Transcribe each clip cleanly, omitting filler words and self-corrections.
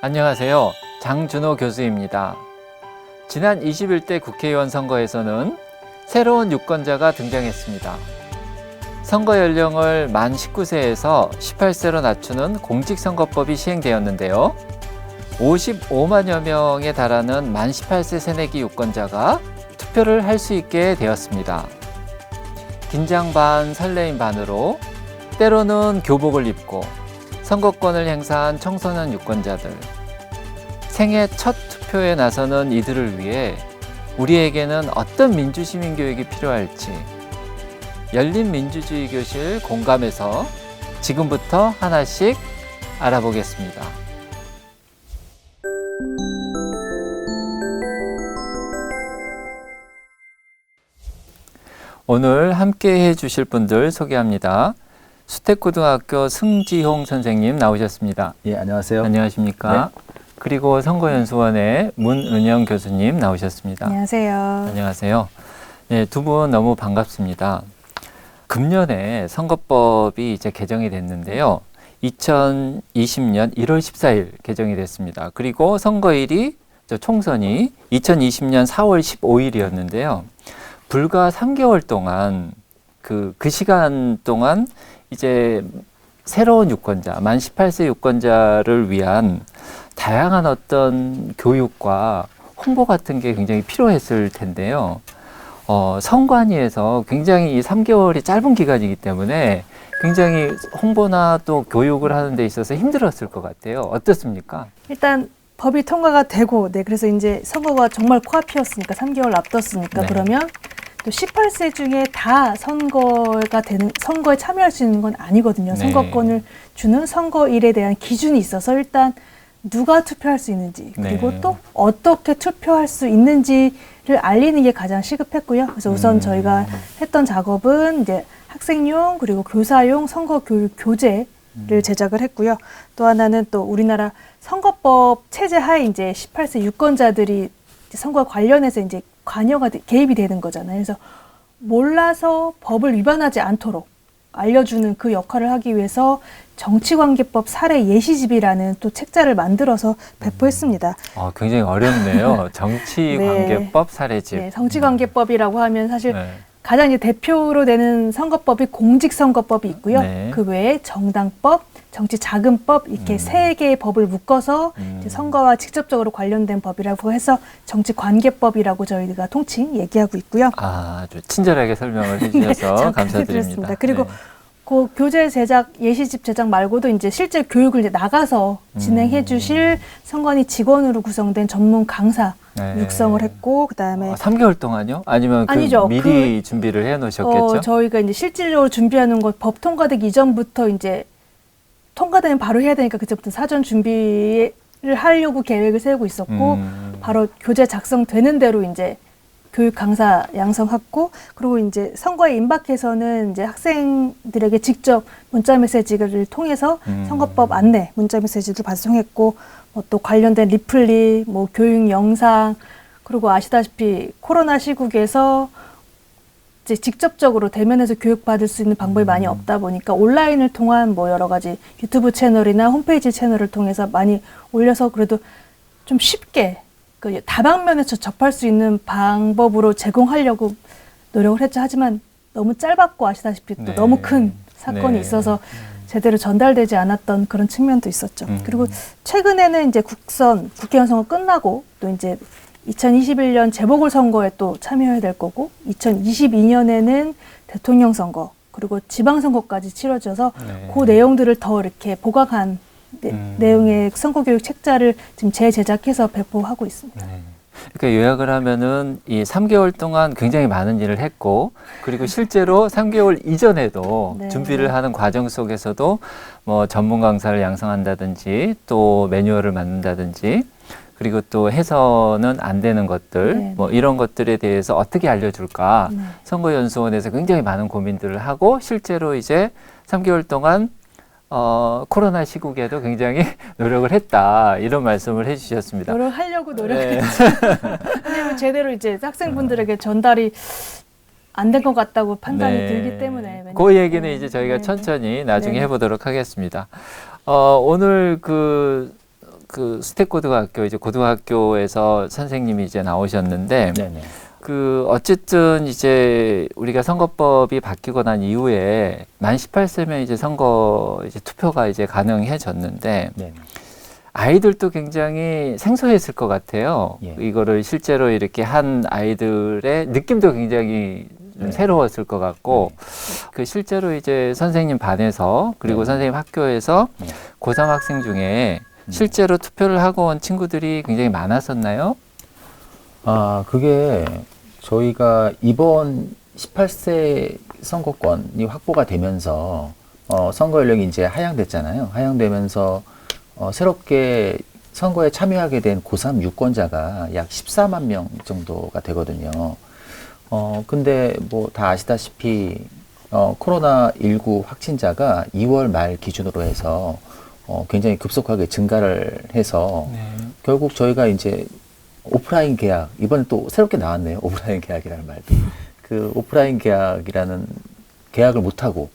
안녕하세요. 장준호 교수입니다. 지난 21대 국회의원 선거에서는 새로운 유권자가 등장했습니다. 선거 연령을 만 19세에서 18세로 낮추는 공직선거법이 시행되었는데요. 55만여 명에 달하는 만 18세 새내기 유권자가 투표를 할 수 있게 되었습니다. 긴장 반 설레임 반으로 때로는 교복을 입고 선거권을 행사한 청소년 유권자들, 생애 첫 투표에 나서는 이들을 위해 우리에게는 어떤 민주시민 교육이 필요할지 열린 민주주의 교실 공감에서 지금부터 하나씩 알아보겠습니다. 오늘 함께 해주실 분들 소개합니다. 수택고등학교 승지홍 선생님 나오셨습니다. 예, 안녕하세요. 안녕하십니까? 네. 그리고 선거연수원의 문은영 교수님 나오셨습니다. 안녕하세요. 안녕하세요. 네, 두 분 너무 반갑습니다. 금년에 선거법이 이제 개정이 됐는데요. 2020년 1월 14일 개정이 됐습니다. 그리고 선거일이 총선이 2020년 4월 15일이었는데요. 불과 3개월 동안 그 시간 동안 이제 새로운 유권자, 만 18세 유권자를 위한 다양한 어떤 교육과 홍보 같은 게 굉장히 필요했을 텐데요. 선관위에서 굉장히 이 3개월이 짧은 기간이기 때문에 굉장히 홍보나 또 교육을 하는 데 있어서 힘들었을 것 같아요. 어떻습니까? 일단 법이 통과가 되고, 그래서 이제 선거가 정말 코앞이었으니까 3개월 앞뒀으니까 네. 그러면 또 18세 중에 다 선거에 참여할 수 있는 건 아니거든요. 네. 선거권을 주는 선거일에 대한 기준이 있어서 일단 누가 투표할 수 있는지, 그리고 네. 또 어떻게 투표할 수 있는지를 알리는 게 가장 시급했고요. 그래서 우선 저희가 했던 작업은 이제 학생용 그리고 교사용 선거교육 교재를 제작을 했고요. 또 하나는 또 우리나라 선거법 체제 하에 이제 18세 유권자들이 선거와 관련해서 이제 개입이 되는 거잖아요. 그래서 몰라서 법을 위반하지 않도록 알려주는 그 역할을 하기 위해서 정치관계법 사례 예시집이라는 또 책자를 만들어서 배포했습니다. 굉장히 어렵네요. 정치관계법 사례집. 네, 정치관계법이라고 하면 사실 네. 가장 이제 대표로 되는 선거법이 공직선거법이 있고요. 네. 그 외에 정당법, 정치자금법 이렇게 세 개의 법을 묶어서 이제 선거와 직접적으로 관련된 법이라고 해서 정치관계법이라고 저희가 통칭 얘기하고 있고요. 아주 친절하게 설명을 해주셔서 네, 감사드립니다. 그리고 네. 그 교재 제작, 예시집 제작 말고도 이제 실제 교육을 이제 나가서 진행해 주실 선관위 직원으로 구성된 전문 강사 네. 육성을 했고, 그다음에 3개월 동안요? 아니면 아니죠. 미리 준비를 해 놓으셨겠죠? 저희가 이제 실질적으로 준비하는 것 법 통과되기 이전부터 이제 통과되면 바로 해야 되니까 그때부터 사전 준비를 하려고 계획을 세우고 있었고, 바로 교재 작성되는 대로 이제 교육 강사 양성했고, 그리고 이제 선거에 임박해서는 이제 학생들에게 직접 문자 메시지를 통해서 선거법 안내 문자 메시지도 발송했고, 또 관련된 리플릿, 교육 영상, 그리고 아시다시피 코로나 시국에서 이제 직접적으로 대면에서 교육받을 수 있는 방법이 많이 없다 보니까 온라인을 통한 여러 가지 유튜브 채널이나 홈페이지 채널을 통해서 많이 올려서 그래도 좀 쉽게 그 다방면에서 접할 수 있는 방법으로 제공하려고 노력을 했죠. 하지만 너무 짧았고 아시다시피 또 네. 너무 큰 사건이 네. 있어서 제대로 전달되지 않았던 그런 측면도 있었죠. 그리고 최근에는 이제 국회의원 선거 끝나고 또 이제 2021년 재보궐선거에 또 참여해야 될 거고, 2022년에는 대통령 선거, 그리고 지방선거까지 치러져서 네. 그 내용들을 더 이렇게 보강한 내용의 선거교육 책자를 지금 재제작해서 배포하고 있습니다. 네. 그러니까 요약을 하면은 이 3개월 동안 굉장히 많은 일을 했고, 그리고 실제로 3개월 이전에도 네. 준비를 하는 과정 속에서도 전문 강사를 양성한다든지 또 매뉴얼을 만든다든지, 그리고 또 해서는 안 되는 것들, 네. 이런 것들에 대해서 어떻게 알려줄까, 네. 선거연수원에서 굉장히 많은 고민들을 하고, 실제로 이제 3개월 동안 코로나 시국에도 굉장히 노력을 했다, 이런 말씀을 해주셨습니다. 노력하려고 네. 노력했죠. 왜냐면 제대로 이제 학생분들에게 전달이 안 된 것 같다고 판단이 네. 들기 때문에. 그 얘기는 이제 저희가 천천히 나중에 네. 해보도록 하겠습니다. 오늘 그 수택고등학교 이제 고등학교에서 선생님이 이제 나오셨는데 네네. 그 어쨌든 이제 우리가 선거법이 바뀌고 난 이후에 만 18세면 이제 선거 이제 투표가 이제 가능해졌는데 네네. 아이들도 굉장히 생소했을 것 같아요. 예. 이거를 실제로 이렇게 한 아이들의 느낌도 굉장히 좀 네. 새로웠을 것 같고 그 실제로 이제 선생님 반에서 그리고 네. 선생님 학교에서 네. 고3 학생 중에 실제로 투표를 하고 온 친구들이 굉장히 많았었나요? 아, 그게 저희가 이번 18세 선거권이 확보가 되면서 선거 연령이 이제 하향됐잖아요. 하향되면서 새롭게 선거에 참여하게 된 고3 유권자가 약 14만 명 정도가 되거든요. 근데 뭐 다 아시다시피 코로나19 확진자가 2월 말 기준으로 해서 굉장히 급속하게 증가를 해서 결국 저희가 이제 오프라인 계약, 이번에 또 새롭게 나왔네요. 오프라인 계약이라는 말도. 그 오프라인 계약이라는 계약을 못하고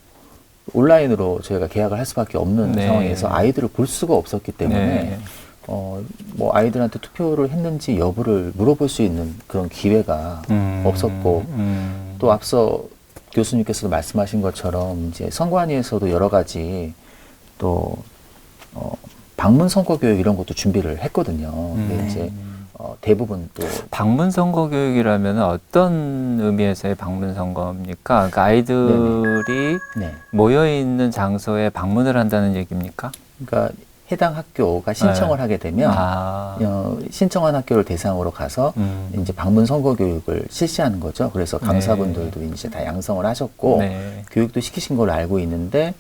온라인으로 저희가 계약을 할 수밖에 없는 네. 상황에서 아이들을 볼 수가 없었기 때문에 네. 뭐 아이들한테 투표를 했는지 여부를 물어볼 수 있는 그런 기회가 없었고 또 앞서 교수님께서도 말씀하신 것처럼 이제 선관위에서도 여러 가지 또 방문 선거 교육 이런 것도 준비를 했거든요. 근데 이제 대부분 또 방문 선거 교육이라면 어떤 의미에서의 방문 선거입니까? 그러니까 아이들이 네. 모여 있는 장소에 방문을 한다는 얘기입니까? 그러니까 해당 학교가 신청을 하게 되면 신청한 학교를 대상으로 가서 이제 방문 선거 교육을 실시하는 거죠. 그래서 강사분들도 이제 다 양성을 하셨고 네. 교육도 시키신 걸로 알고 있는데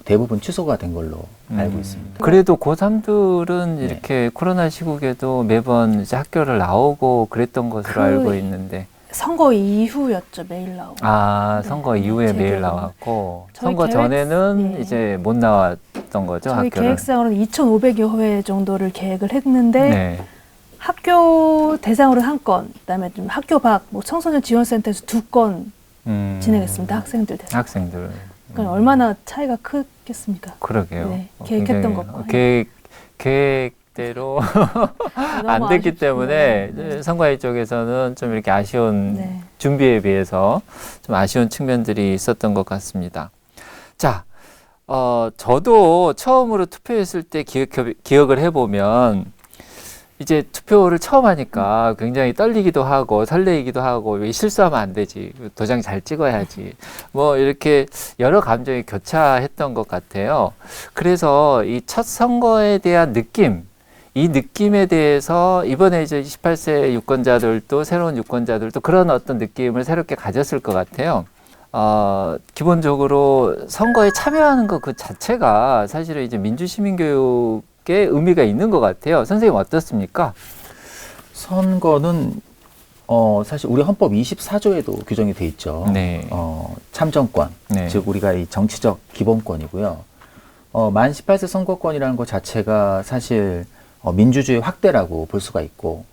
대부분 취소가 된 걸로 알고 있습니다. 그래도 고3들은 네. 이렇게 코로나 시국에도 매번 이제 학교를 나오고 그랬던 것으로 알고 있는데. 선거 이후였죠. 매일 나오고. 선거 네, 이후에 제 매일 기억으로는. 나왔고, 저희 선거 계획- 전에는 네. 이제 못 나왔던 거죠, 저희 학교를. 계획상으로는 2,500여 회 정도를 계획을 했는데 네. 학교 대상으로 한 건, 그다음에 좀 학교 밖 뭐 청소년 지원센터에서 2건 진행했습니다. 학생들 대상. 학생들. 그러니까 얼마나 차이가 크겠습니까? 그러게요. 네, 계획했던 굉장히 것과. 계획대로 안 너무 됐기 아쉽습니다. 때문에 네. 선관위 쪽에서는 좀 이렇게 아쉬운 네. 준비에 비해서 좀 아쉬운 측면들이 있었던 것 같습니다. 자, 저도 처음으로 투표했을 때 기억을 해보면 이제 투표를 처음 하니까 굉장히 떨리기도 하고 설레이기도 하고 왜 실수하면 안 되지, 도장 잘 찍어야지, 뭐 이렇게 여러 감정이 교차했던 것 같아요. 그래서 이 첫 선거에 대한 느낌, 이 느낌에 대해서 이번에 이제 18세 유권자들도 새로운 유권자들도 그런 어떤 느낌을 새롭게 가졌을 것 같아요. 기본적으로 선거에 참여하는 것 그 자체가 사실은 이제 민주시민교육의 의미가 있는 것 같아요. 선생님 어떻습니까? 선거는 사실 우리 헌법 24조에도 규정이 돼 있죠. 네. 참정권, 네. 즉 우리가 이 정치적 기본권이고요. 만 18세 선거권이라는 것 자체가 사실 민주주의 확대라고 볼 수가 있고,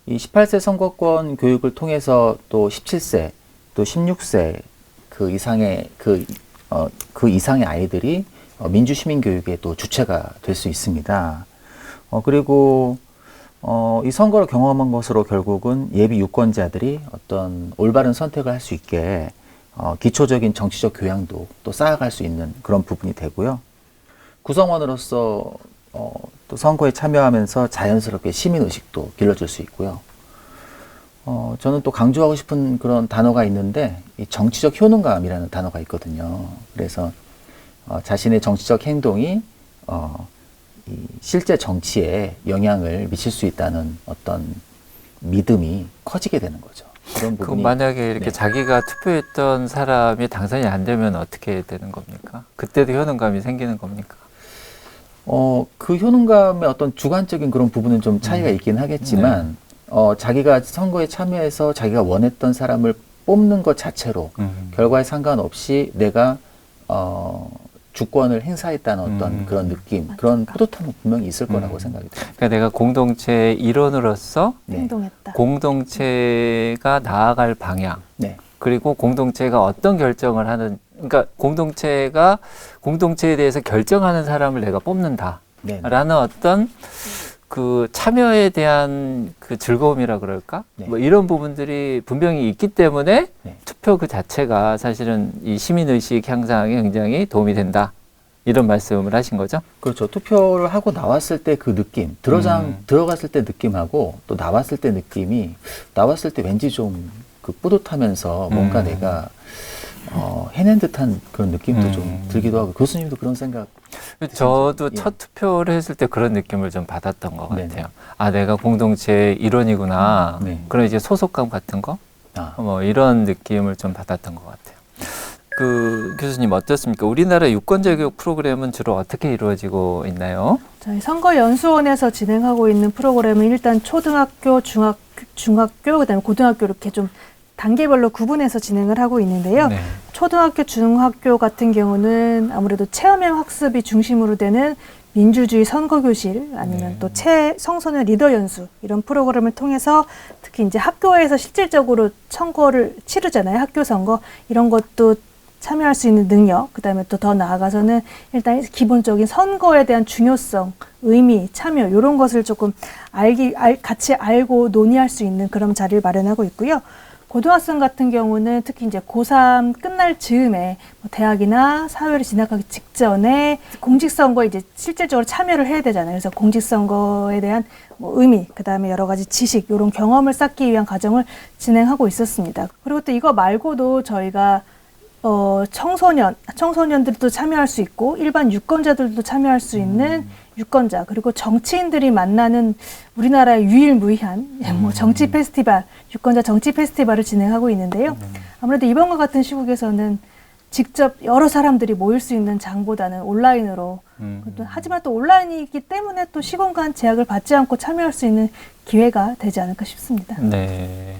이 18세 선거권 교육을 통해서 또 17세, 또 16세 그 이상의 그 이상의 아이들이 민주시민 교육의 또 주체가 될 수 있습니다. 그리고 이 선거를 경험한 것으로 결국은 예비 유권자들이 어떤 올바른 선택을 할 수 있게 기초적인 정치적 교양도 또 쌓아갈 수 있는 그런 부분이 되고요. 구성원으로서 또 선거에 참여하면서 자연스럽게 시민의식도 길러줄 수 있고요. 저는 또 강조하고 싶은 그런 단어가 있는데, 이 정치적 효능감이라는 단어가 있거든요. 그래서 자신의 정치적 행동이 이 실제 정치에 영향을 미칠 수 있다는 어떤 믿음이 커지게 되는 거죠. 그런 그 부분이 만약에 이렇게 네. 자기가 투표했던 사람이 당선이 안 되면 어떻게 되는 겁니까? 그때도 효능감이 생기는 겁니까? 그 효능감의 어떤 주관적인 그런 부분은 좀 차이가 있긴 하겠지만, 자기가 선거에 참여해서 자기가 원했던 사람을 뽑는 것 자체로 결과에 상관없이 내가 주권을 행사했다는 어떤 그런 느낌, 그런 뿌듯함은 분명히 있을 거라고 생각이 듭니다. 그러니까 내가 공동체의 일원으로서 네. 행동했다. 공동체가 나아갈 방향, 네. 그리고 공동체가 어떤 결정을 하는, 그러니까 공동체에 대해서 결정하는 사람을 내가 뽑는다. 네. 어떤 그 참여에 대한 그 즐거움이라 그럴까? 네. 뭐 이런 부분들이 분명히 있기 때문에 네. 투표 그 자체가 사실은 이 시민의식 향상에 굉장히 도움이 된다. 이런 말씀을 하신 거죠? 그렇죠. 투표를 하고 나왔을 때 그 느낌, 들어갔을 때 느낌하고 또 나왔을 때 느낌이, 나왔을 때 왠지 좀 그 뿌듯하면서 뭔가 내가 해낸 듯한 그런 느낌도 좀 들기도 하고, 교수님도 그런 생각? 저도 예. 첫 투표를 했을 때 그런 느낌을 좀 받았던 것 네네. 같아요. 아, 내가 공동체의 일원이구나. 네. 그런 이제 소속감 같은 거? 뭐 이런 느낌을 좀 받았던 것 같아요. 그 교수님 어떻습니까? 우리나라 유권자 교육 프로그램은 주로 어떻게 이루어지고 있나요? 저희 선거연수원에서 진행하고 있는 프로그램은 일단 초등학교, 중학교, 그다음에 고등학교 이렇게 좀 단계별로 구분해서 진행을 하고 있는데요. 네. 초등학교, 중학교 같은 경우는 아무래도 체험형 학습이 중심으로 되는 민주주의 선거교실 아니면 또 청소년 리더 연수 이런 프로그램을 통해서 특히 이제 학교에서 실질적으로 선거를 치르잖아요. 학교 선거 이런 것도 참여할 수 있는 능력, 그다음에 또 더 나아가서는 일단 기본적인 선거에 대한 중요성, 의미, 참여 이런 것을 조금 같이 알고 논의할 수 있는 그런 자리를 마련하고 있고요. 고등학생 같은 경우는 특히 이제 고3 끝날 즈음에 뭐 대학이나 사회를 진학하기 직전에 공직선거에 이제 실질적으로 참여를 해야 되잖아요. 그래서 공직선거에 대한 뭐 의미, 그 다음에 여러 가지 지식, 이런 경험을 쌓기 위한 과정을 진행하고 있었습니다. 그리고 또 이거 말고도 저희가 청소년들도 참여할 수 있고 일반 유권자들도 참여할 수 있는 유권자, 그리고 정치인들이 만나는 우리나라의 유일무이한 뭐 정치 페스티벌, 유권자 정치 페스티벌을 진행하고 있는데요. 아무래도 이번과 같은 시국에서는 직접 여러 사람들이 모일 수 있는 장보다는 온라인으로, 하지만 또 온라인이기 때문에 또 시공간 제약을 받지 않고 참여할 수 있는 기회가 되지 않을까 싶습니다. 네.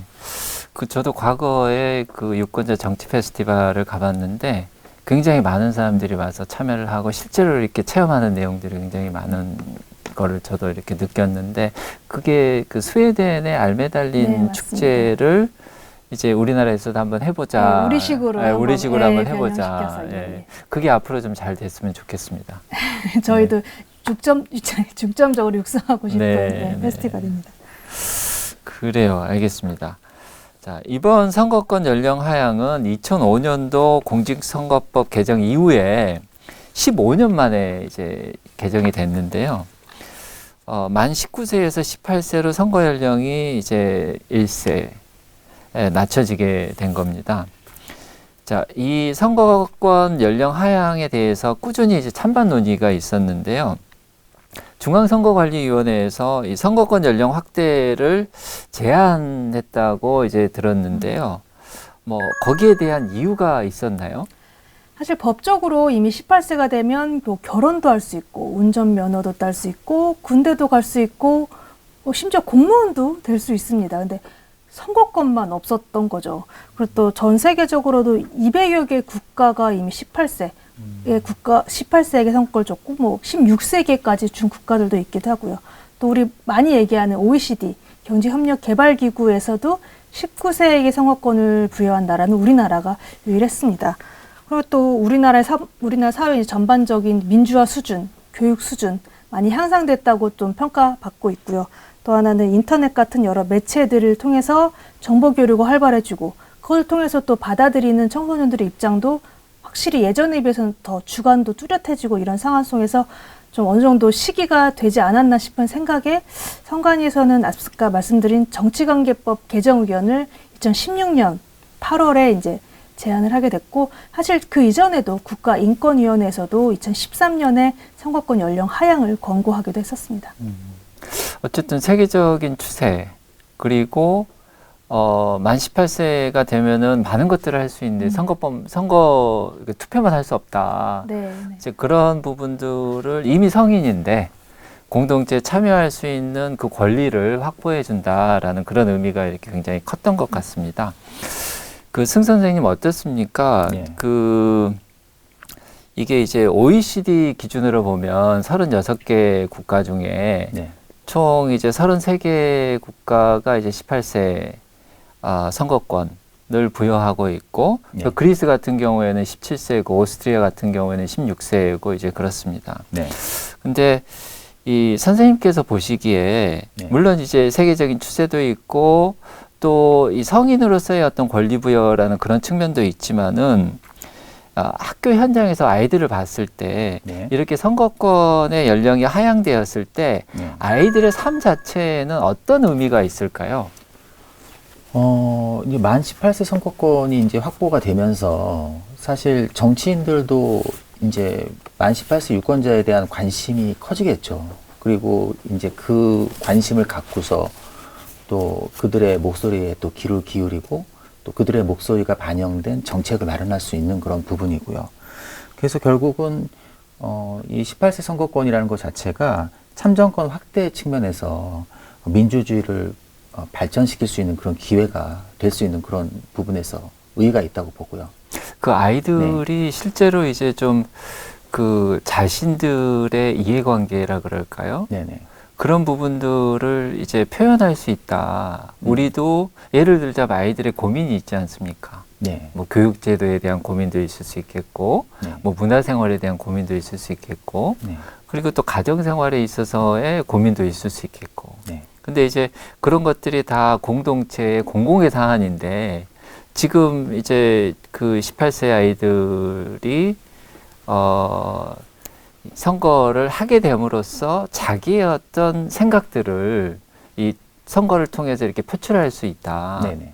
저도 과거에 그 유권자 정치 페스티벌을 가봤는데 굉장히 많은 사람들이 와서 참여를 하고 실제로 이렇게 체험하는 내용들이 굉장히 많은 거를 저도 이렇게 느꼈는데, 그게 그 스웨덴의 알메달린 축제를 이제 우리나라에서도 한번 해보자. 네, 우리식으로 한번 해보자. 변형시켜서, 예. 그게 앞으로 좀 잘 됐으면 좋겠습니다. 저희도 중점적으로 육성하고 싶은 페스티벌입니다. 그래요. 알겠습니다. 자, 이번 선거권 연령 하향은 2005년도 공직선거법 개정 이후에 15년 만에 이제 개정이 됐는데요. 만 19세에서 18세로 선거 연령이 이제 1세에 낮춰지게 된 겁니다. 자, 이 선거권 연령 하향에 대해서 꾸준히 이제 찬반 논의가 있었는데요. 중앙선거관리위원회에서 이 선거권 연령 확대를 제안했다고 이제 들었는데요. 뭐 거기에 대한 이유가 있었나요? 사실 법적으로 이미 18세가 되면 뭐 결혼도 할 수 있고 운전면허도 딸 수 있고 군대도 갈 수 있고 심지어 공무원도 될 수 있습니다. 근데 선거권만 없었던 거죠. 그리고 또 전 세계적으로도 200여 개 국가가 이미 18세의 18세에게 선거를 줬고 뭐 16세기까지 준 국가들도 있기도 하고요. 또 우리 많이 얘기하는 OECD 경제협력개발기구에서도 19세에게 선거권을 부여한 나라는 우리나라가 유일했습니다. 그리고 또 우리나라 사회의 전반적인 민주화 수준, 교육 수준 많이 향상됐다고 좀 평가받고 있고요. 또 하나는 인터넷 같은 여러 매체들을 통해서 정보 교류가 활발해지고 그걸 통해서 또 받아들이는 청소년들의 입장도 확실히 예전에 비해서는 더 주관도 뚜렷해지고 이런 상황 속에서 좀 어느 정도 시기가 되지 않았나 싶은 생각에 선관위에서는 아까 말씀드린 정치관계법 개정 의견을 2016년 8월에 이제 제안을 하게 됐고, 사실 그 이전에도 국가인권위원회에서도 2013년에 선거권 연령 하향을 권고하기도 했었습니다. 어쨌든 세계적인 추세, 그리고 만 18세가 되면은 많은 것들을 할 수 있는데 투표만 할 수 없다. 네. 이제 그런 부분들을 이미 성인인데 공동체에 참여할 수 있는 그 권리를 확보해 준다라는 그런 의미가 이렇게 굉장히 컸던 것 같습니다. 승 선생님 어떻습니까? 네. 이게 이제 OECD 기준으로 보면 36개 국가 중에 총 이제 33개 국가가 이제 18세 선거권을 부여하고 있고, 그리스 같은 경우에는 17세고 오스트리아 같은 경우에는 16세고 이제 그렇습니다. 근데 이 선생님께서 보시기에 네. 물론 이제 세계적인 추세도 있고 또 이 성인으로서의 어떤 권리 부여라는 그런 측면도 있지만은 학교 현장에서 아이들을 봤을 때 네. 이렇게 선거권의 연령이 하향되었을 때 네. 아이들의 삶 자체에는 어떤 의미가 있을까요? 이제 만 18세 선거권이 이제 확보가 되면서 사실 정치인들도 이제 만 18세 유권자에 대한 관심이 커지겠죠. 그리고 이제 그 관심을 갖고서 또 그들의 목소리에 또 귀를 기울이고 또 그들의 목소리가 반영된 정책을 마련할 수 있는 그런 부분이고요. 그래서 결국은 이 18세 선거권이라는 것 자체가 참정권 확대 측면에서 민주주의를 발전시킬 수 있는 그런 기회가 될 수 있는 그런 부분에서 의의가 있다고 보고요. 그 아이들이 실제로 이제 좀 그 자신들의 이해관계라 그럴까요? 네네. 그런 부분들을 이제 표현할 수 있다. 우리도 예를 들자면 아이들의 고민이 있지 않습니까? 네. 뭐 교육제도에 대한 고민도 있을 수 있겠고, 네. 뭐 문화생활에 대한 고민도 있을 수 있겠고, 네. 그리고 또 가정생활에 있어서의 고민도 있을 수 있겠고. 네. 근데 이제 그런 것들이 다 공동체의 공공의 사안인데, 지금 이제 그 18세 아이들이, 선거를 하게 됨으로써 자기의 어떤 생각들을 이 선거를 통해서 이렇게 표출할 수 있다. 네네.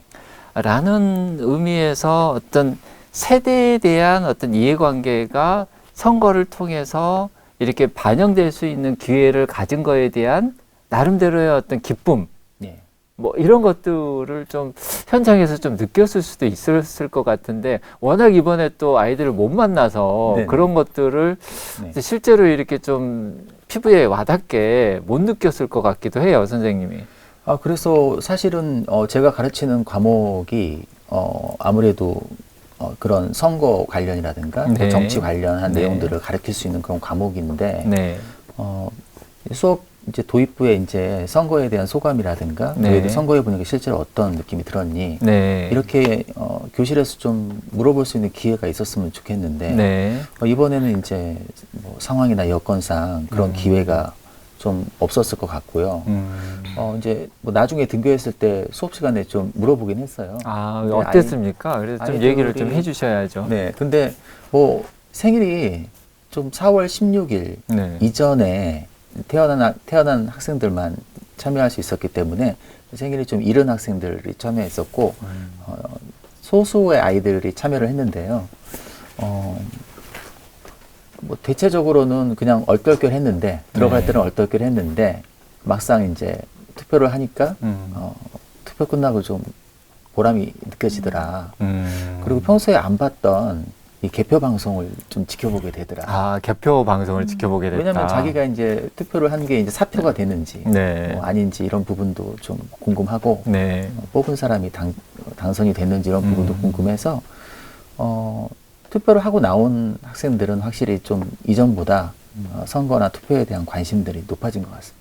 라는 의미에서 어떤 세대에 대한 어떤 이해관계가 선거를 통해서 이렇게 반영될 수 있는 기회를 가진 거에 대한 나름대로의 어떤 기쁨, 네. 뭐 이런 것들을 좀 현장에서 좀 느꼈을 수도 있었을 것 같은데 워낙 이번에 또 아이들을 못 만나서 네네. 그런 것들을 네. 실제로 이렇게 좀 피부에 와닿게 못 느꼈을 것 같기도 해요, 선생님이. 그래서 사실은 제가 가르치는 과목이 아무래도 그런 선거 관련이라든가 또 네. 정치 관련한 네. 내용들을 가르칠 수 있는 그런 과목인데 네. 수업 이제 도입부에 이제 선거에 대한 소감이라든가 네. 너희들 선거해 보니까 실제로 어떤 느낌이 들었니? 네. 이렇게 교실에서 좀 물어볼 수 있는 기회가 있었으면 좋겠는데 네. 이번에는 이제 뭐 상황이나 여건상 그런 기회가 좀 없었을 것 같고요. 이제 뭐 나중에 등교했을 때 수업 시간에 좀 물어보긴 했어요. 아, 네, 어땠습니까? 그래서 좀 얘기를 좀 아이들이- 해주셔야죠. 네, 근데 뭐 생일이 좀 4월 16일 네. 이전에 태어난 학생들만 참여할 수 있었기 때문에 생일이 좀 이른 학생들이 참여했었고 소수의 아이들이 참여를 했는데요. 뭐 대체적으로는 그냥 얼떨결했는데 들어갈 네. 때는 얼떨결했는데 막상 이제 투표를 하니까 투표 끝나고 좀 보람이 느껴지더라. 그리고 평소에 안 봤던 이 개표 방송을 좀 지켜보게 되더라. 아, 개표 방송을 지켜보게 됐다. 왜냐하면 자기가 이제 투표를 한 게 이제 사표가 되는지 네. 아닌지 이런 부분도 좀 궁금하고 네. 뽑은 사람이 당선이 됐는지 이런 부분도 궁금해서 투표를 하고 나온 학생들은 확실히 좀 이전보다 선거나 투표에 대한 관심들이 높아진 것 같습니다.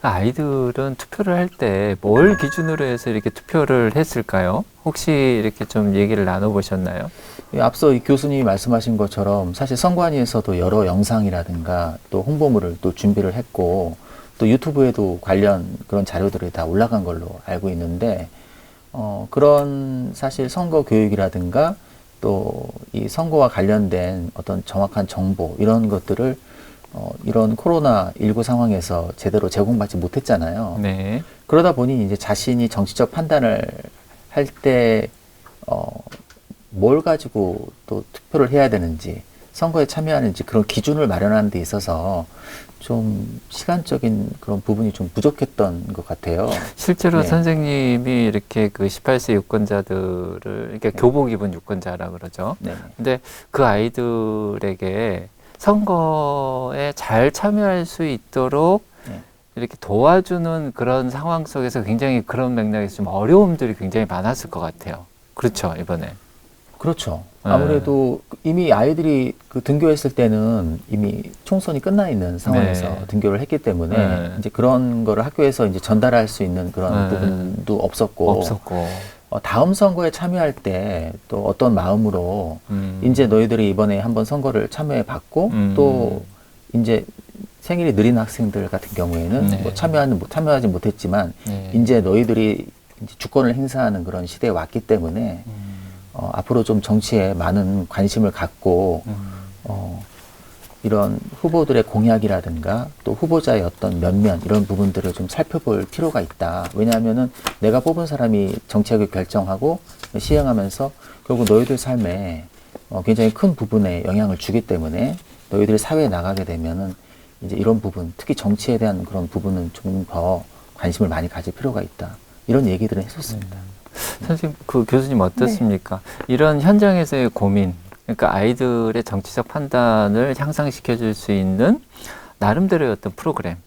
아이들은 투표를 할 때 뭘 기준으로 해서 이렇게 투표를 했을까요? 혹시 이렇게 좀 얘기를 나눠보셨나요? 앞서 이 교수님이 말씀하신 것처럼 사실 선관위에서도 여러 영상이라든가 또 홍보물을 또 준비를 했고 또 유튜브에도 관련 그런 자료들이 다 올라간 걸로 알고 있는데 그런 사실 선거 교육이라든가 또 이 선거와 관련된 어떤 정확한 정보 이런 것들을 이런 코로나19 상황에서 제대로 제공받지 못했잖아요. 네. 그러다 보니 이제 자신이 정치적 판단을 할 때 뭘 가지고 또 투표를 해야 되는지 선거에 참여하는지 그런 기준을 마련하는 데 있어서 좀 시간적인 그런 부분이 좀 부족했던 것 같아요. 실제로 네. 선생님이 이렇게 그 18세 유권자들을 이렇게 교복 입은 유권자라 그러죠. 네. 근데 그 아이들에게 선거에 잘 참여할 수 있도록 네. 이렇게 도와주는 그런 상황 속에서 굉장히 그런 맥락에서 좀 어려움들이 굉장히 많았을 것 같아요. 그렇죠, 이번에. 그렇죠. 네. 아무래도 이미 아이들이 그 등교했을 때는 이미 총선이 끝나 있는 상황에서 네. 등교를 했기 때문에 네. 이제 그런 거를 학교에서 이제 전달할 수 있는 그런 네. 부분도 없었고 다음 선거에 참여할 때 또 어떤 마음으로 이제 너희들이 이번에 한번 선거를 참여해 봤고 또 이제 생일이 느린 학생들 같은 경우에는 네. 뭐 참여하지 못했지만 네. 이제 너희들이 이제 주권을 행사하는 그런 시대에 왔기 때문에 앞으로 좀 정치에 많은 관심을 갖고 이런 후보들의 공약이라든가 또 후보자의 어떤 면면 이런 부분들을 좀 살펴볼 필요가 있다. 왜냐하면은 내가 뽑은 사람이 정책을 결정하고 시행하면서 결국 너희들 삶에 굉장히 큰 부분에 영향을 주기 때문에 너희들이 사회에 나가게 되면은 이제 이런 부분, 특히 정치에 대한 그런 부분은 좀 더 관심을 많이 가질 필요가 있다. 이런 얘기들은 했었습니다. 선생님, 그 교수님 어떻습니까? 이런 현장에서의 고민, 그러니까 아이들의 정치적 판단을 향상시켜 줄 수 있는 나름대로의 어떤 프로그램,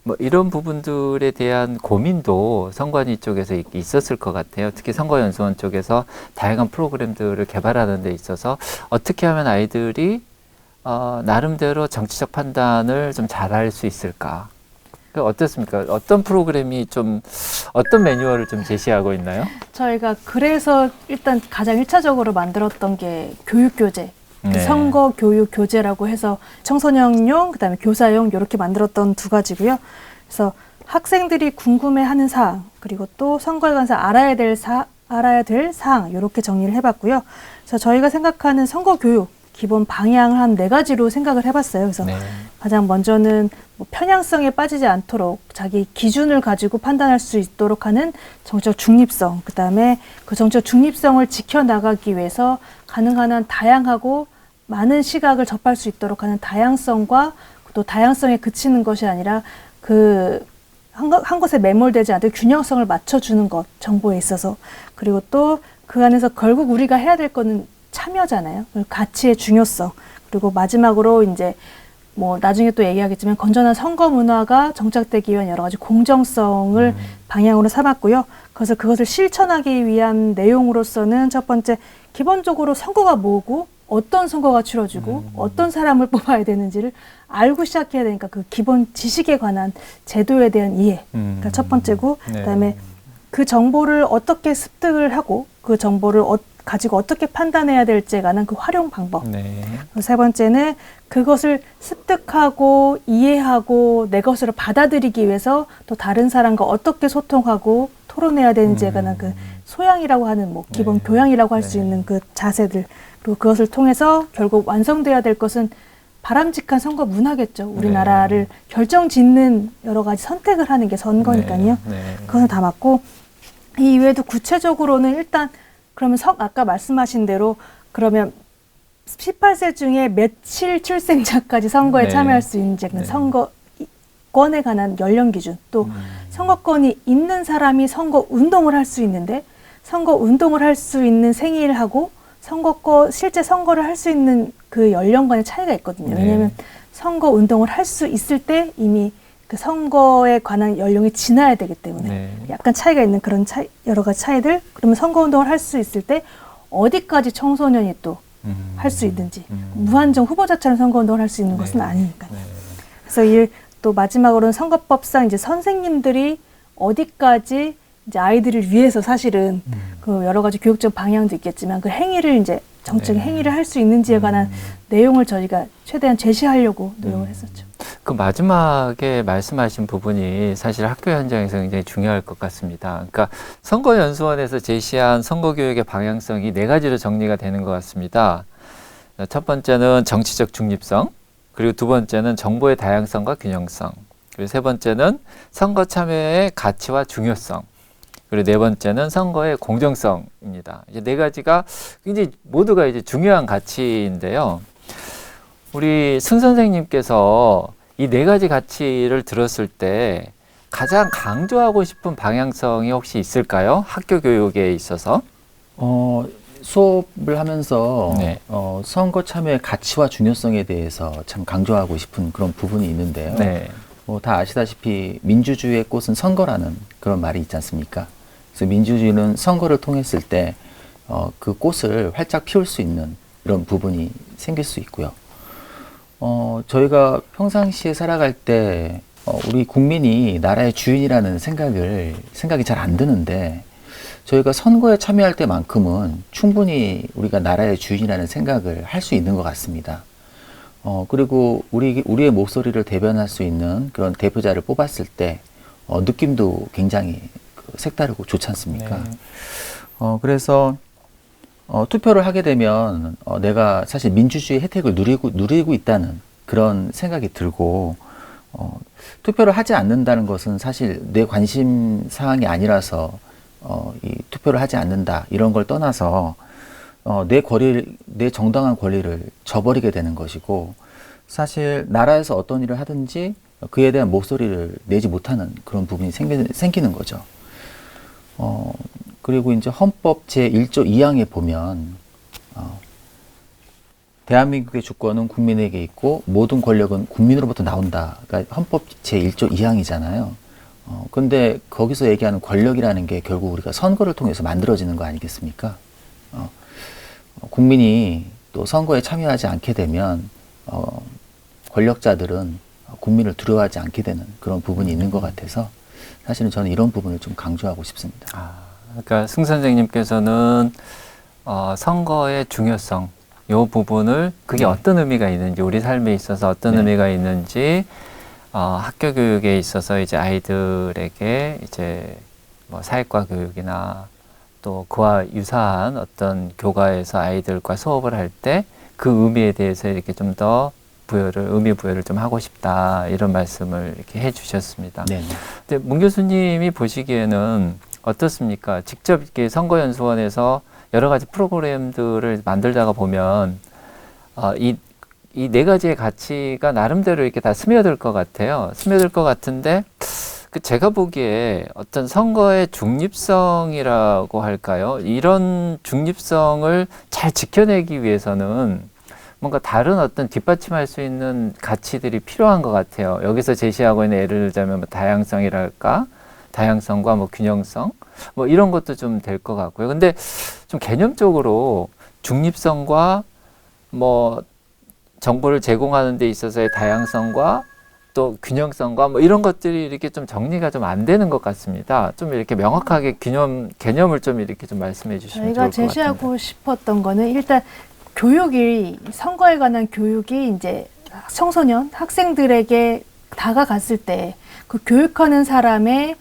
뭐 이런 부분들에 대한 고민도 선관위 쪽에서 있었을 것 같아요. 특히 선거연수원 쪽에서 다양한 프로그램들을 개발하는 데 있어서 어떻게 하면 아이들이 나름대로 정치적 판단을 좀 잘할 수 있을까? 어떻습니까? 어떤 프로그램이 좀 어떤 매뉴얼을 좀 제시하고 있나요? 저희가 그래서 일단 가장 1차적으로 만들었던 게 교육교재, 네. 선거 교육 교재라고 해서 청소년용, 그다음에 교사용 이렇게 만들었던 두 가지고요. 그래서 학생들이 궁금해하는 사항, 그리고 또 선거에 관해서 알아야 될 사항 이렇게 정리를 해봤고요. 그래서 저희가 생각하는 선거 교육 기본 방향을 한 4가지로 생각을 해봤어요. 그래서 네. 가장 먼저는 뭐 편향성에 빠지지 않도록 자기 기준을 가지고 판단할 수 있도록 하는 정치적 중립성, 그 다음에 그 정치적 중립성을 지켜나가기 위해서 가능한 한 다양하고 많은 시각을 접할 수 있도록 하는 다양성과 또 다양성에 그치는 것이 아니라 한 곳에 매몰되지 않도록 균형성을 맞춰주는 것, 정보에 있어서. 그리고 또 그 안에서 결국 우리가 해야 될 거는 참여잖아요. 가치의 중요성. 그리고 마지막으로 이제 뭐 나중에 또 얘기하겠지만 건전한 선거 문화가 정착되기 위한 여러 가지 공정성을 방향으로 삼았고요. 그래서 그것을 실천하기 위한 내용으로서는 첫 번째, 기본적으로 선거가 뭐고 어떤 선거가 치러지고 어떤 사람을 뽑아야 되는지를 알고 시작해야 되니까 그 기본 지식에 관한 제도에 대한 이해. 그러니까 첫 번째고, 네. 그다음에 그 정보를 어떻게 습득을 하고 그 정보를 가지고 어떻게 판단해야 될지에 관한 그 활용 방법. 네. 세 번째는 그것을 습득하고 이해하고 내 것으로 받아들이기 위해서 또 다른 사람과 어떻게 소통하고 토론해야 되는지에 관한 그 소양이라고 하는 뭐 기본 네. 교양이라고 할 수 네. 있는 그 자세들, 그리고 그것을 통해서 결국 완성돼야 될 것은 바람직한 선거 문화겠죠. 우리나라를 결정짓는 여러 가지 선택을 하는 게 선거니까요. 네. 네. 그것은 다 맞고, 이 이외에도 구체적으로는 일단 그러면 아까 말씀하신 대로 그러면 18세 중에 며칠 출생자까지 선거에 네. 참여할 수 있는지, 네. 선거권에 관한 연령 기준, 또 선거권이 있는 사람이 선거 운동을 할 수 있는데 선거 운동을 할 수 있는 생일하고 실제 선거를 할 수 있는 그 연령간의 차이가 있거든요. 네. 왜냐하면 선거 운동을 할 수 있을 때 이미 그 선거에 관한 연령이 지나야 되기 때문에 네. 약간 차이가 있는 그런 여러 가지 차이들. 그러면 선거 운동을 할 수 있을 때 어디까지 청소년이 또 할 수 있는지, 무한정 후보자처럼 선거 운동을 할 수 있는 것은 아니니까요. 네. 그래서 또 마지막으로는 선거법상 이제 선생님들이 어디까지 이제 아이들을 위해서 사실은 그 여러 가지 교육적 방향도 있겠지만 그 행위를 이제 정책의 행위를 할 수 있는지에 관한 내용을 저희가 최대한 제시하려고 노력을 했었죠. 그 마지막에 말씀하신 부분이 사실 학교 현장에서 굉장히 중요할 것 같습니다. 그러니까 선거연수원에서 제시한 선거교육의 방향성이 4가지로 정리가 되는 것 같습니다. 첫 번째는 정치적 중립성, 그리고 두 번째는 정보의 다양성과 균형성, 그리고 세 번째는 선거 참여의 가치와 중요성, 그리고 네 번째는 선거의 공정성입니다. 이제 4가지가 굉장히 모두가 이제 중요한 가치인데요. 우리 승 선생님께서 이 4가지 가치를 들었을 때 가장 강조하고 싶은 방향성이 혹시 있을까요? 학교 교육에 있어서? 수업을 하면서 네. 선거 참여의 가치와 중요성에 대해서 참 강조하고 싶은 그런 부분이 있는데요. 네. 다 아시다시피 민주주의의 꽃은 선거라는 그런 말이 있지 않습니까? 그래서 민주주의는 선거를 통했을 때 그 꽃을 활짝 피울 수 있는 이런 부분이 생길 수 있고요. 저희가 평상시에 살아갈 때 우리 국민이 나라의 주인이라는 생각이 잘 안 드는데, 저희가 선거에 참여할 때만큼은 충분히 우리가 나라의 주인이라는 생각을 할 수 있는 것 같습니다. 그리고 우리의 목소리를 대변할 수 있는 그런 대표자를 뽑았을 때 느낌도 굉장히 색다르고 좋지 않습니까? 네. 그래서 투표를 하게 되면 내가 사실 민주주의 혜택을 누리고 있다는 그런 생각이 들고 투표를 하지 않는다는 것은 사실 내 관심 사항이 아니라서 이 투표를 하지 않는다 이런 걸 떠나서 내 정당한 권리를 저버리게 되는 것이고 사실 나라에서 어떤 일을 하든지 그에 대한 목소리를 내지 못하는 그런 부분이 생기는 거죠. 그리고 이제 헌법 제1조 2항에 보면 대한민국의 주권은 국민에게 있고 모든 권력은 국민으로부터 나온다. 그러니까 헌법 제1조 2항이잖아요. 근데 거기서 얘기하는 권력이라는 게 결국 우리가 선거를 통해서 만들어지는 거 아니겠습니까? 국민이 또 선거에 참여하지 않게 되면 권력자들은 국민을 두려워하지 않게 되는 그런 부분이 있는 것 같아서 사실은 저는 이런 부분을 좀 강조하고 싶습니다. 그러니까 승 선생님께서는 선거의 중요성 이 부분을 그게 어떤 의미가 있는지 우리 삶에 있어서 어떤 의미가 있는지 학교 교육에 있어서 이제 아이들에게 이제 뭐 사회과 교육이나 또 그와 유사한 어떤 교과에서 아이들과 수업을 할 때 그 의미에 대해서 이렇게 좀 더 의미 부여를 좀 하고 싶다 이런 말씀을 이렇게 해주셨습니다. 네. 근데 문 교수님이 보시기에는 어떻습니까? 직접 이렇게 선거연수원에서 여러 가지 프로그램들을 만들다가 보면 이 네 가지의 가치가 나름대로 이렇게 다 스며들 것 같아요. 스며들 것 같은데 제가 보기에 어떤 선거의 중립성이라고 할까요? 이런 중립성을 잘 지켜내기 위해서는 뭔가 다른 어떤 뒷받침할 수 있는 가치들이 필요한 것 같아요. 여기서 제시하고 있는 예를 들자면 뭐 다양성이랄까? 다양성과 뭐 균형성? 뭐 이런 것도 좀 될 것 같고요. 근데 좀 개념적으로 중립성과 뭐 정보를 제공하는 데 있어서의 다양성과 또 균형성과 뭐 이런 것들이 이렇게 좀 정리가 좀 안 되는 것 같습니다. 좀 이렇게 명확하게 개념을 좀 이렇게 좀 말씀해 주시면 좋을 것 저희가 같은데. 제시하고 싶었던 거는 일단 교육이 선거에 관한 교육이 이제 청소년 학생들에게 다가갔을 때 그 교육하는 사람의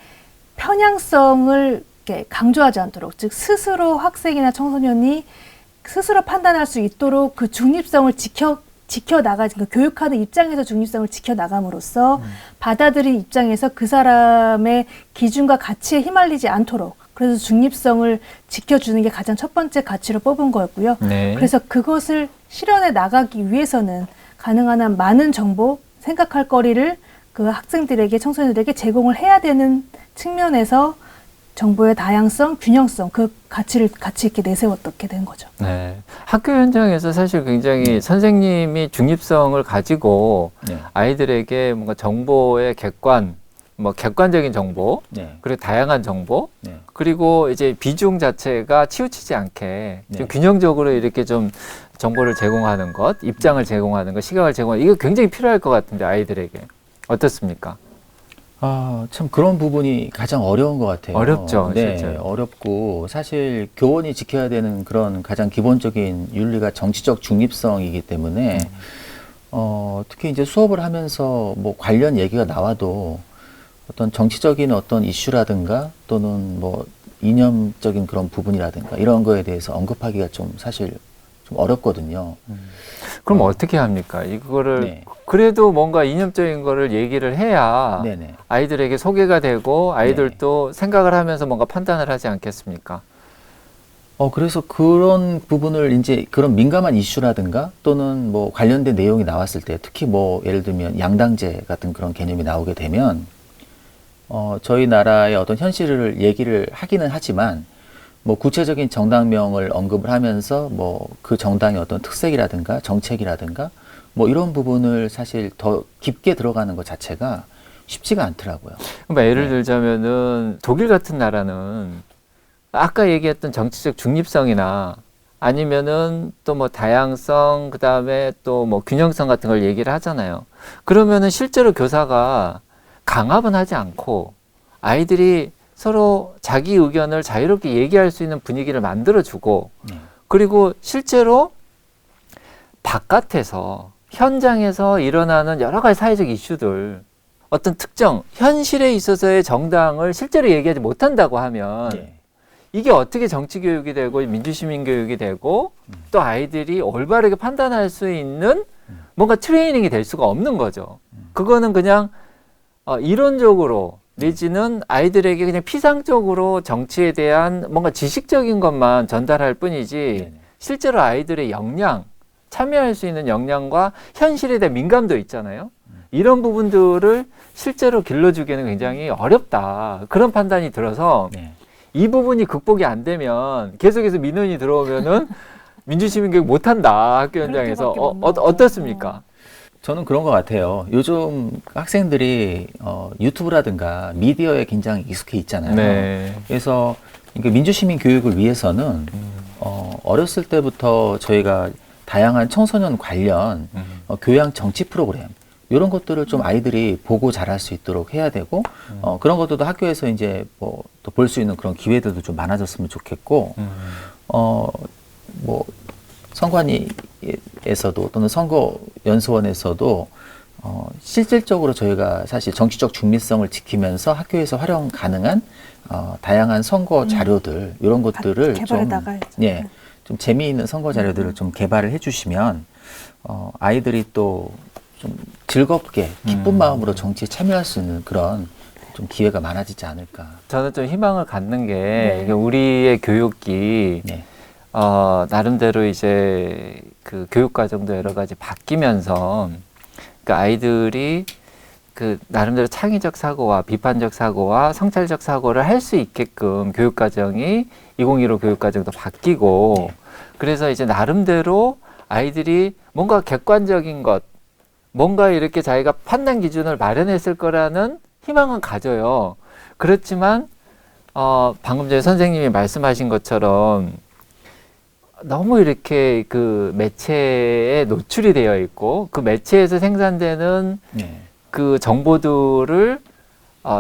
편향성을 이렇게 강조하지 않도록 즉 스스로 학생이나 청소년이 스스로 판단할 수 있도록 그 중립성을 지켜나가지 그러니까 교육하는 입장에서 중립성을 지켜나감으로써 받아들인 입장에서 그 사람의 기준과 가치에 휘말리지 않도록 그래서 중립성을 지켜주는 게 가장 첫 번째 가치로 뽑은 거였고요. 네. 그래서 그것을 실현해 나가기 위해서는 가능한 한 많은 정보, 생각할 거리를 그 학생들에게, 청소년들에게 제공을 해야 되는 측면에서 정보의 다양성, 균형성, 그 가치 있게 내세웠게 된 거죠. 네. 학교 현장에서 사실 굉장히 선생님이 중립성을 가지고 아이들에게 뭔가 정보의 객관적인 정보, 그리고 다양한 정보, 그리고 이제 비중 자체가 치우치지 않게 좀 균형적으로 이렇게 좀 정보를 제공하는 것, 입장을 제공하는 것, 시각을 제공하는 것, 이거 굉장히 필요할 것 같은데 아이들에게. 어떻습니까? 참 그런 부분이 가장 어려운 것 같아요. 어렵죠, 네, 실제로. 어렵고 사실 교원이 지켜야 되는 그런 가장 기본적인 윤리가 정치적 중립성이기 때문에 특히 이제 수업을 하면서 뭐 관련 얘기가 나와도 어떤 정치적인 어떤 이슈라든가 또는 뭐 이념적인 그런 부분이라든가 이런 거에 대해서 언급하기가 좀 사실 좀 어렵거든요. 그럼 어떻게 합니까? 이거를 네. 그래도 뭔가 이념적인 거를 얘기를 해야 네네. 아이들에게 소개가 되고 아이들도 생각을 하면서 뭔가 판단을 하지 않겠습니까? 그래서 그런 부분을 이제 그런 민감한 이슈라든가 또는 뭐 관련된 내용이 나왔을 때 특히 뭐 예를 들면 양당제 같은 그런 개념이 나오게 되면 저희 나라의 어떤 현실을 얘기를 하기는 하지만 뭐 구체적인 정당명을 언급을 하면서 뭐 그 정당의 어떤 특색이라든가 정책이라든가 뭐 이런 부분을 사실 더 깊게 들어가는 것 자체가 쉽지가 않더라고요. 그러니까 예를 들자면은 독일 같은 나라는 아까 얘기했던 정치적 중립성이나 아니면은 또 뭐 다양성 그다음에 또 뭐 균형성 같은 걸 얘기를 하잖아요. 그러면은 실제로 교사가 강압은 하지 않고 아이들이 서로 자기 의견을 자유롭게 얘기할 수 있는 분위기를 만들어주고 그리고 실제로 바깥에서 현장에서 일어나는 여러 가지 사회적 이슈들, 어떤 특정 현실에 있어서의 정당을 실제로 얘기하지 못한다고 하면 예. 이게 어떻게 정치 교육이 되고 민주시민 교육이 되고 또 아이들이 올바르게 판단할 수 있는 뭔가 트레이닝이 될 수가 없는 거죠. 그거는 그냥 이론적으로 내지는 아이들에게 그냥 피상적으로 정치에 대한 뭔가 지식적인 것만 전달할 뿐이지 네네. 실제로 아이들의 역량, 참여할 수 있는 역량과 현실에 대한 민감도 있잖아요. 이런 부분들을 실제로 길러주기에는 굉장히 어렵다. 그런 판단이 들어서 네. 이 부분이 극복이 안 되면 계속해서 민원이 들어오면은 민주시민교육 못한다. 학교 현장에서. 그렇게밖에 못 나오죠. 어떻습니까? 저는 그런 것 같아요. 요즘 학생들이 유튜브라든가 미디어에 굉장히 익숙해 있잖아요. 네. 그래서 그러니까 민주시민 교육을 위해서는 어렸을 때부터 저희가 다양한 청소년 관련 교양 정치 프로그램 이런 것들을 좀 아이들이 보고 자랄 수 있도록 해야 되고 그런 것들도 학교에서 이제 뭐 또 볼 수 있는 그런 기회들도 좀 많아졌으면 좋겠고 뭐 선관위에서도 또는 선거연수원에서도 실질적으로 저희가 사실 정치적 중립성을 지키면서 학교에서 활용 가능한 다양한 선거 자료들 이런 것들을 개발해 좀 나가야죠. 예, 좀 재미있는 선거 자료들을 좀 개발을 해주시면 아이들이 또 좀 즐겁게 기쁜 마음으로 정치에 참여할 수 있는 그런 좀 기회가 많아지지 않을까. 저는 좀 희망을 갖는 게 네. 이게 우리의 교육이 네, 나름대로 이제 그 교육 과정도 여러 가지 바뀌면서 그러니까 아이들이 그 나름대로 창의적 사고와 비판적 사고와 성찰적 사고를 할 수 있게끔 교육 과정이 2015 교육 과정도 바뀌고 네. 그래서 이제 나름대로 아이들이 뭔가 객관적인 것, 뭔가 이렇게 자기가 판단 기준을 마련했을 거라는 희망은 가져요. 그렇지만 방금 전에 선생님이 말씀하신 것처럼 너무 이렇게 그 매체에 노출이 되어 있고 그 매체에서 생산되는 네, 그 정보들을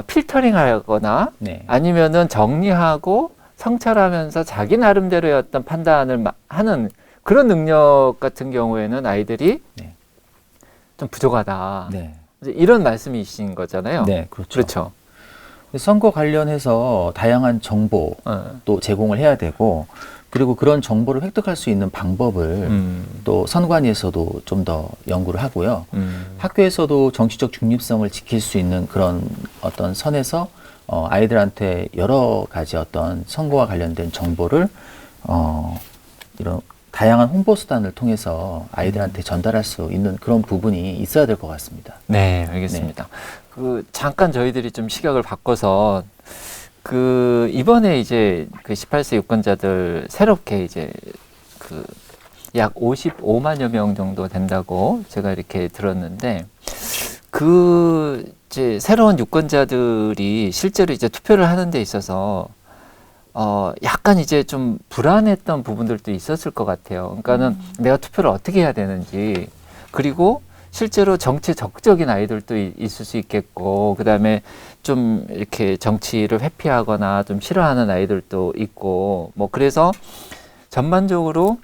필터링하거나 네, 아니면은 정리하고 성찰하면서 자기 나름대로의 어떤 판단을 하는 그런 능력 같은 경우에는 아이들이 네. 좀 부족하다. 네, 이제 이런 말씀이신 거잖아요. 네, 그렇죠. 그렇죠. 선거 관련해서 다양한 정보 또 제공을 해야 되고 그리고 그런 정보를 획득할 수 있는 방법을 또 선관위에서도 좀 더 연구를 하고요. 학교에서도 정치적 중립성을 지킬 수 있는 그런 어떤 선에서 아이들한테 여러 가지 어떤 선거와 관련된 정보를 이런 다양한 홍보 수단을 통해서 아이들한테 전달할 수 있는 그런 부분이 있어야 될 것 같습니다. 네, 알겠습니다. 그 잠깐 저희들이 좀 시각을 바꿔서 그 이번에 이제 그 18세 유권자들 새롭게 이제 그 약 55만여 명 정도 된다고 제가 이렇게 들었는데 그 이제 새로운 유권자들이 실제로 이제 투표를 하는 데 있어서 약간 이제 좀 불안했던 부분들도 있었을 것 같아요. 그러니까는 내가 투표를 어떻게 해야 되는지, 그리고 실제로 정치에 적극적인 아이들도 있을 수 있겠고, 그 다음에 좀 이렇게 정치를 회피하거나 좀 싫어하는 아이들도 있고, 뭐 그래서 전반적으로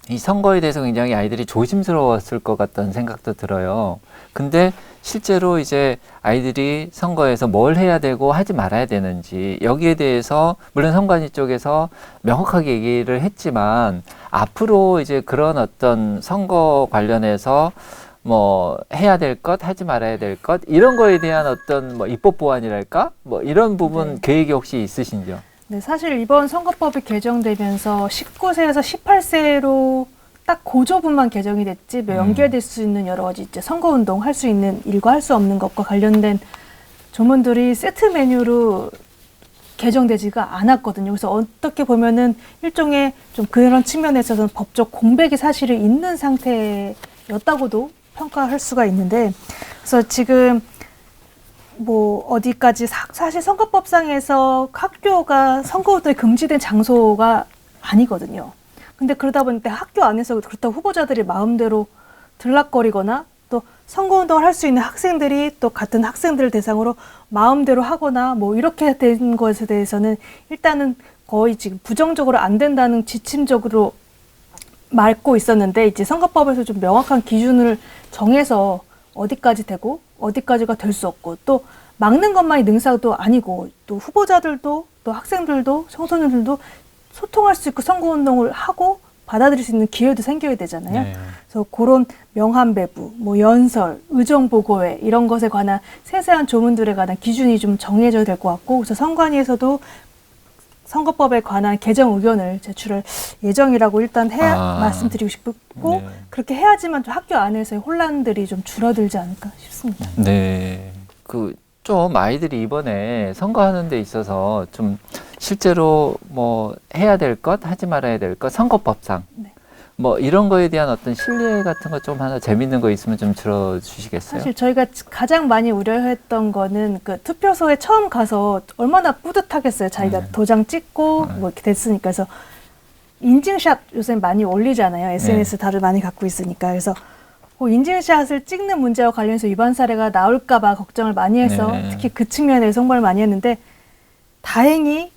이 선거에 대해서 굉장히 아이들이 조심스러웠을 것 같다는 생각도 들어요. 근데 실제로 이제 아이들이 선거에서 뭘 해야 되고 하지 말아야 되는지 여기에 대해서 물론 선관위 쪽에서 명확하게 얘기를 했지만 앞으로 이제 그런 어떤 선거 관련해서 뭐 해야 될 것, 하지 말아야 될 것 이런 거에 대한 어떤 뭐 입법 보완이랄까? 뭐 이런 부분 네. 계획이 혹시 있으신지요? 네, 사실 이번 선거법이 개정되면서 19세에서 18세로 딱 고조분만 개정이 됐지 뭐 연결될 수 있는 여러 가지 이제 선거운동 할 수 있는 일과 할 수 없는 것과 관련된 조문들이 세트 메뉴로 개정되지가 않았거든요. 그래서 어떻게 보면은 일종의 좀 그런 측면에서는 법적 공백이 사실은 있는 상태였다고도 평가할 수가 있는데, 그래서 지금 뭐 어디까지 사실 선거법상에서 학교가 선거운동이 금지된 장소가 아니거든요. 근데 그러다 보니까 학교 안에서 그렇다고 후보자들이 마음대로 들락거리거나 또 선거운동을 할 수 있는 학생들이 또 같은 학생들을 대상으로 마음대로 하거나 뭐 이렇게 된 것에 대해서는 일단은 거의 지금 부정적으로 안 된다는 지침적으로 막고 있었는데 이제 선거법에서 좀 명확한 기준을 정해서 어디까지 되고 어디까지가 될 수 없고 또 막는 것만이 능사도 아니고 또 후보자들도 또 학생들도 청소년들도 소통할 수 있고 선거운동을 하고 받아들일 수 있는 기회도 생겨야 되잖아요. 네. 그래서 그런 명함 배부, 뭐 연설, 의정보고회 이런 것에 관한 세세한 조문들에 관한 기준이 좀 정해져야 될 것 같고 그래서 선관위에서도 선거법에 관한 개정 의견을 제출할 예정이라고 일단 말씀드리고 싶고 네. 그렇게 해야지만 좀 학교 안에서의 혼란들이 좀 줄어들지 않을까 싶습니다. 네. 좀 아이들이 이번에 선거하는 데 있어서 좀 실제로 뭐 해야 될 것, 하지 말아야 될 것, 선거법상 네. 뭐 이런 거에 대한 어떤 신뢰 같은 거 좀 하나 재밌는 거 있으면 좀 들어주시겠어요? 사실 저희가 가장 많이 우려했던 거는 그 투표소에 처음 가서 얼마나 뿌듯하겠어요. 자기가 도장 찍고 뭐 이렇게 됐으니까. 그래서 인증샷 요새 많이 올리잖아요. SNS 다들 많이 갖고 있으니까. 그래서 그 인증샷을 찍는 문제와 관련해서 위반 사례가 나올까 봐 걱정을 많이 해서 네. 특히 그 측면에서 홍보를 많이 했는데 다행히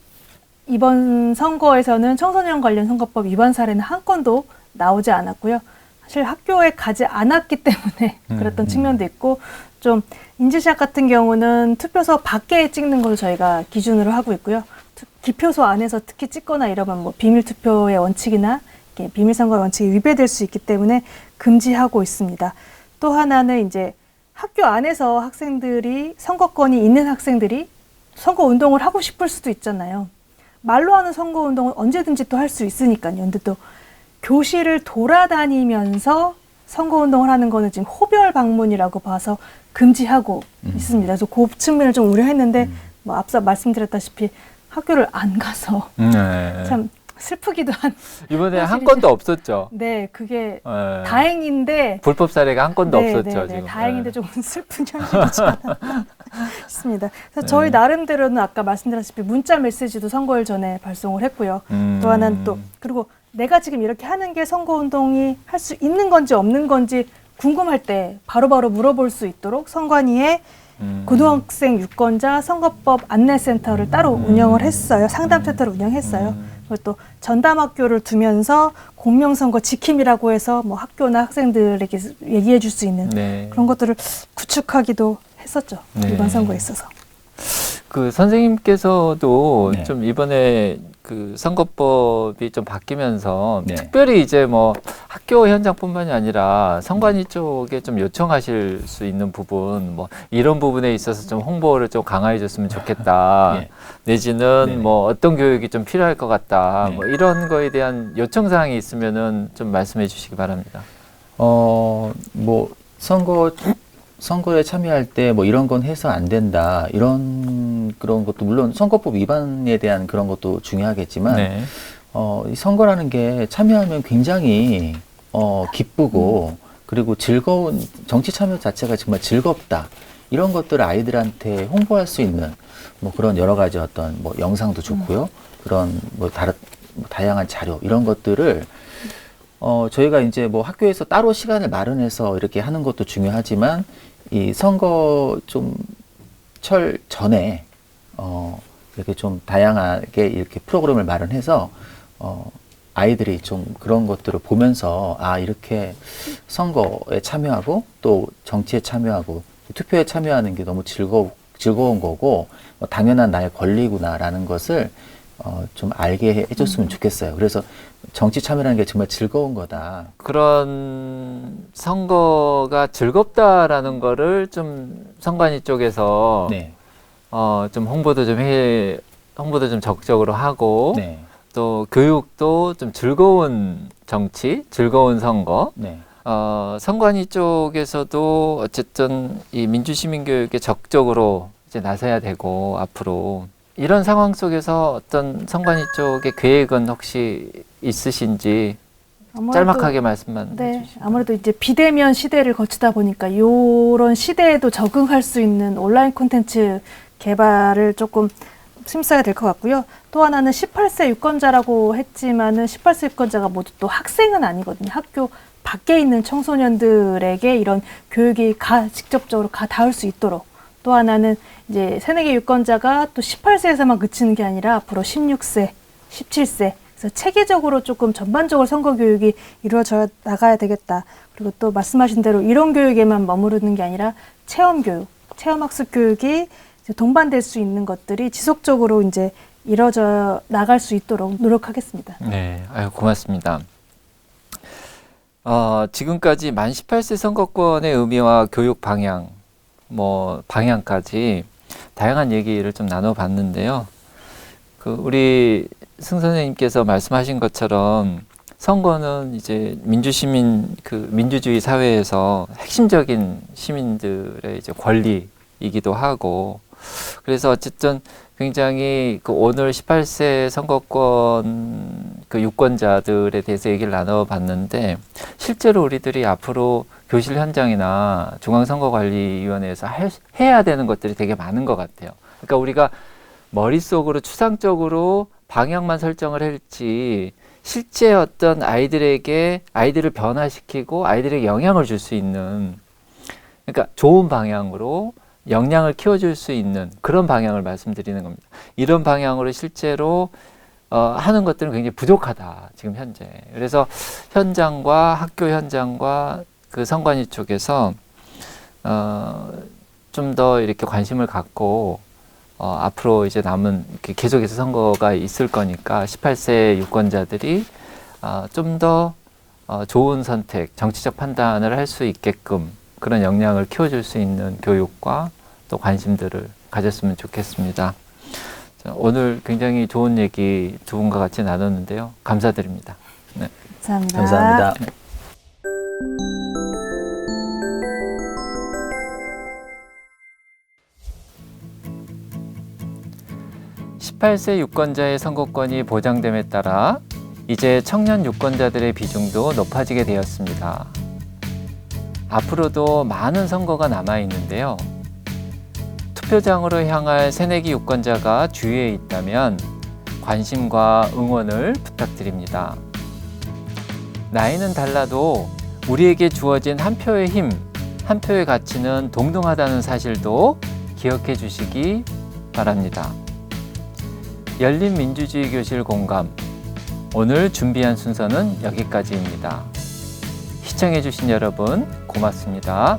이번 선거에서는 청소년 관련 선거법 위반 사례는 한 건도 나오지 않았고요. 사실 학교에 가지 않았기 때문에 그랬던 측면도 있고 좀 인증샷 같은 경우는 투표소 밖에 찍는 걸로 저희가 기준으로 하고 있고요. 기표소 안에서 특히 찍거나 이러면 뭐 비밀 투표의 원칙이나 이렇게 비밀 선거의 원칙이 위배될 수 있기 때문에 금지하고 있습니다. 또 하나는 이제 학교 안에서 학생들이 선거권이 있는 학생들이 선거 운동을 하고 싶을 수도 있잖아요. 말로 하는 선거 운동은 언제든지 또 할 수 있으니까요. 근데 또 교실을 돌아다니면서 선거 운동을 하는 거는 지금 호별 방문이라고 봐서 금지하고 있습니다. 그래서 그 측면을 좀 우려했는데 뭐 앞서 말씀드렸다시피 학교를 안 가서 네. 참 슬프기도 한. 이번에 한 사실이죠. 건도 없었죠. 네, 그게 네. 다행인데. 불법 사례가 한 건도 네, 없었죠. 네, 네, 지금. 다행인데 네. 조금 슬픈 현실이지 않았나 싶습니다. 그래서 저희 나름대로는 아까 말씀드렸다시피 문자 메시지도 선거일 전에 발송을 했고요. 또 하나는 또 그리고 내가 지금 이렇게 하는 게 선거운동이 할 수 있는 건지 없는 건지 궁금할 때 바로바로 물어볼 수 있도록 선관위에 고등학생 유권자 선거법 안내센터를 따로 운영을 했어요. 상담센터를 운영했어요. 그리고 또 전담학교를 두면서 공명선거 지킴이라고 해서 뭐 학교나 학생들에게 얘기해 줄 수 있는 네. 그런 것들을 구축하기도 했었죠. 네. 이번 선거에 있어서. 그 선생님께서도 네. 좀 이번에 그 선거법이 좀 바뀌면서 네. 특별히 이제 뭐 학교 현장뿐만이 아니라 선관위 쪽에 좀 요청하실 수 있는 부분 뭐 이런 부분에 있어서 좀 홍보를 좀 강화해 줬으면 좋겠다. 예. 내지는 네네. 뭐 어떤 교육이 좀 필요할 것 같다. 네. 뭐 이런 거에 대한 요청 사항이 있으면은 좀 말씀해 주시기 바랍니다. 뭐 선거에 참여할 때 뭐 이런 건 해서 안 된다. 그런 것도 물론 선거법 위반에 대한 그런 것도 중요하겠지만 네. 이 선거라는 게 참여하면 굉장히 기쁘고 그리고 즐거운 정치 참여 자체가 정말 즐겁다. 이런 것들을 아이들한테 홍보할 수 있는 뭐 그런 여러 가지 어떤 뭐 영상도 좋고요. 그런 뭐 다양한 자료 이런 것들을 저희가 이제 뭐 학교에서 따로 시간을 마련해서 이렇게 하는 것도 중요하지만 이 선거 좀 철 전에 이렇게 좀 다양하게 이렇게 프로그램을 마련해서 아이들이 좀 그런 것들을 보면서 이렇게 선거에 참여하고 또 정치에 참여하고 투표에 참여하는 게 너무 즐거운 거고 당연한 나의 권리구나라는 것을 좀 알게 해줬으면 좋겠어요. 그래서 정치 참여라는 게 정말 즐거운 거다. 그런 선거가 즐겁다라는 거를 좀 선관위 쪽에서 네. 좀 홍보도 좀 적극적으로 하고 네. 또 교육도 좀 즐거운 정치, 즐거운 선거. 네. 선관위 쪽에서도 어쨌든 이 민주시민교육에 적극적으로 이제 나서야 되고 앞으로 이런 상황 속에서 어떤 선관위 쪽의 계획은 혹시 있으신지 짤막하게 말씀만 네, 해주시면. 아무래도 이제 비대면 시대를 거치다 보니까 이런 시대에도 적응할 수 있는 온라인 콘텐츠 개발을 조금 힘써야 될 것 같고요. 또 하나는 18세 유권자라고 했지만은 18세 유권자가 모두 또 학생은 아니거든요. 학교 밖에 있는 청소년들에게 이런 교육이 직접적으로 닿을 수 있도록. 또 하나는 이제 새내기 유권자가 또 18세에서만 그치는 게 아니라 앞으로 16세, 17세, 그래서 체계적으로 조금 전반적으로 선거 교육이 이루어져 나가야 되겠다. 그리고 또 말씀하신 대로 이론 교육에만 머무르는 게 아니라 체험 교육, 체험 학습 교육이 이제 동반될 수 있는 것들이 지속적으로 이제 이루어져 나갈 수 있도록 노력하겠습니다. 네, 아유, 고맙습니다. 지금까지 만 18세 선거권의 의미와 교육 방향, 방향까지 다양한 얘기를 좀 나눠봤는데요. 우리 승 선생님께서 말씀하신 것처럼 선거는 이제 민주주의 사회에서 핵심적인 시민들의 이제 권리이기도 하고, 그래서 어쨌든 굉장히 오늘 18세 선거권 유권자들에 대해서 얘기를 나눠봤는데, 실제로 우리들이 앞으로 교실 현장이나 중앙선거관리위원회에서 해야 되는 것들이 되게 많은 것 같아요. 그러니까 우리가 머릿속으로 추상적으로 방향만 설정을 할지, 실제 어떤 아이들을 변화시키고 아이들에게 영향을 줄 수 있는, 그러니까 좋은 방향으로 역량을 키워줄 수 있는 그런 방향을 말씀드리는 겁니다. 이런 방향으로 실제로 하는 것들은 굉장히 부족하다, 지금 현재. 그래서 현장과 학교 현장과 선관위 쪽에서 좀 더 이렇게 관심을 갖고 앞으로 이제 남은 계속해서 선거가 있을 거니까 18세 유권자들이 좀 더 좋은 선택, 정치적 판단을 할 수 있게끔 그런 역량을 키워줄 수 있는 교육과 또 관심들을 가졌으면 좋겠습니다. 자, 오늘 굉장히 좋은 얘기 두 분과 같이 나눴는데요. 감사드립니다. 네. 감사합니다. 감사합니다. 18세 유권자의 선거권이 보장됨에 따라 이제 청년 유권자들의 비중도 높아지게 되었습니다. 앞으로도 많은 선거가 남아 있는데요. 투표장으로 향할 새내기 유권자가 주위에 있다면 관심과 응원을 부탁드립니다. 나이는 달라도 우리에게 주어진 한 표의 힘, 한 표의 가치는 동등하다는 사실도 기억해 주시기 바랍니다. 열린 민주주의 교실 공감, 오늘 준비한 순서는 여기까지입니다. 시청해 주신 여러분 고맙습니다.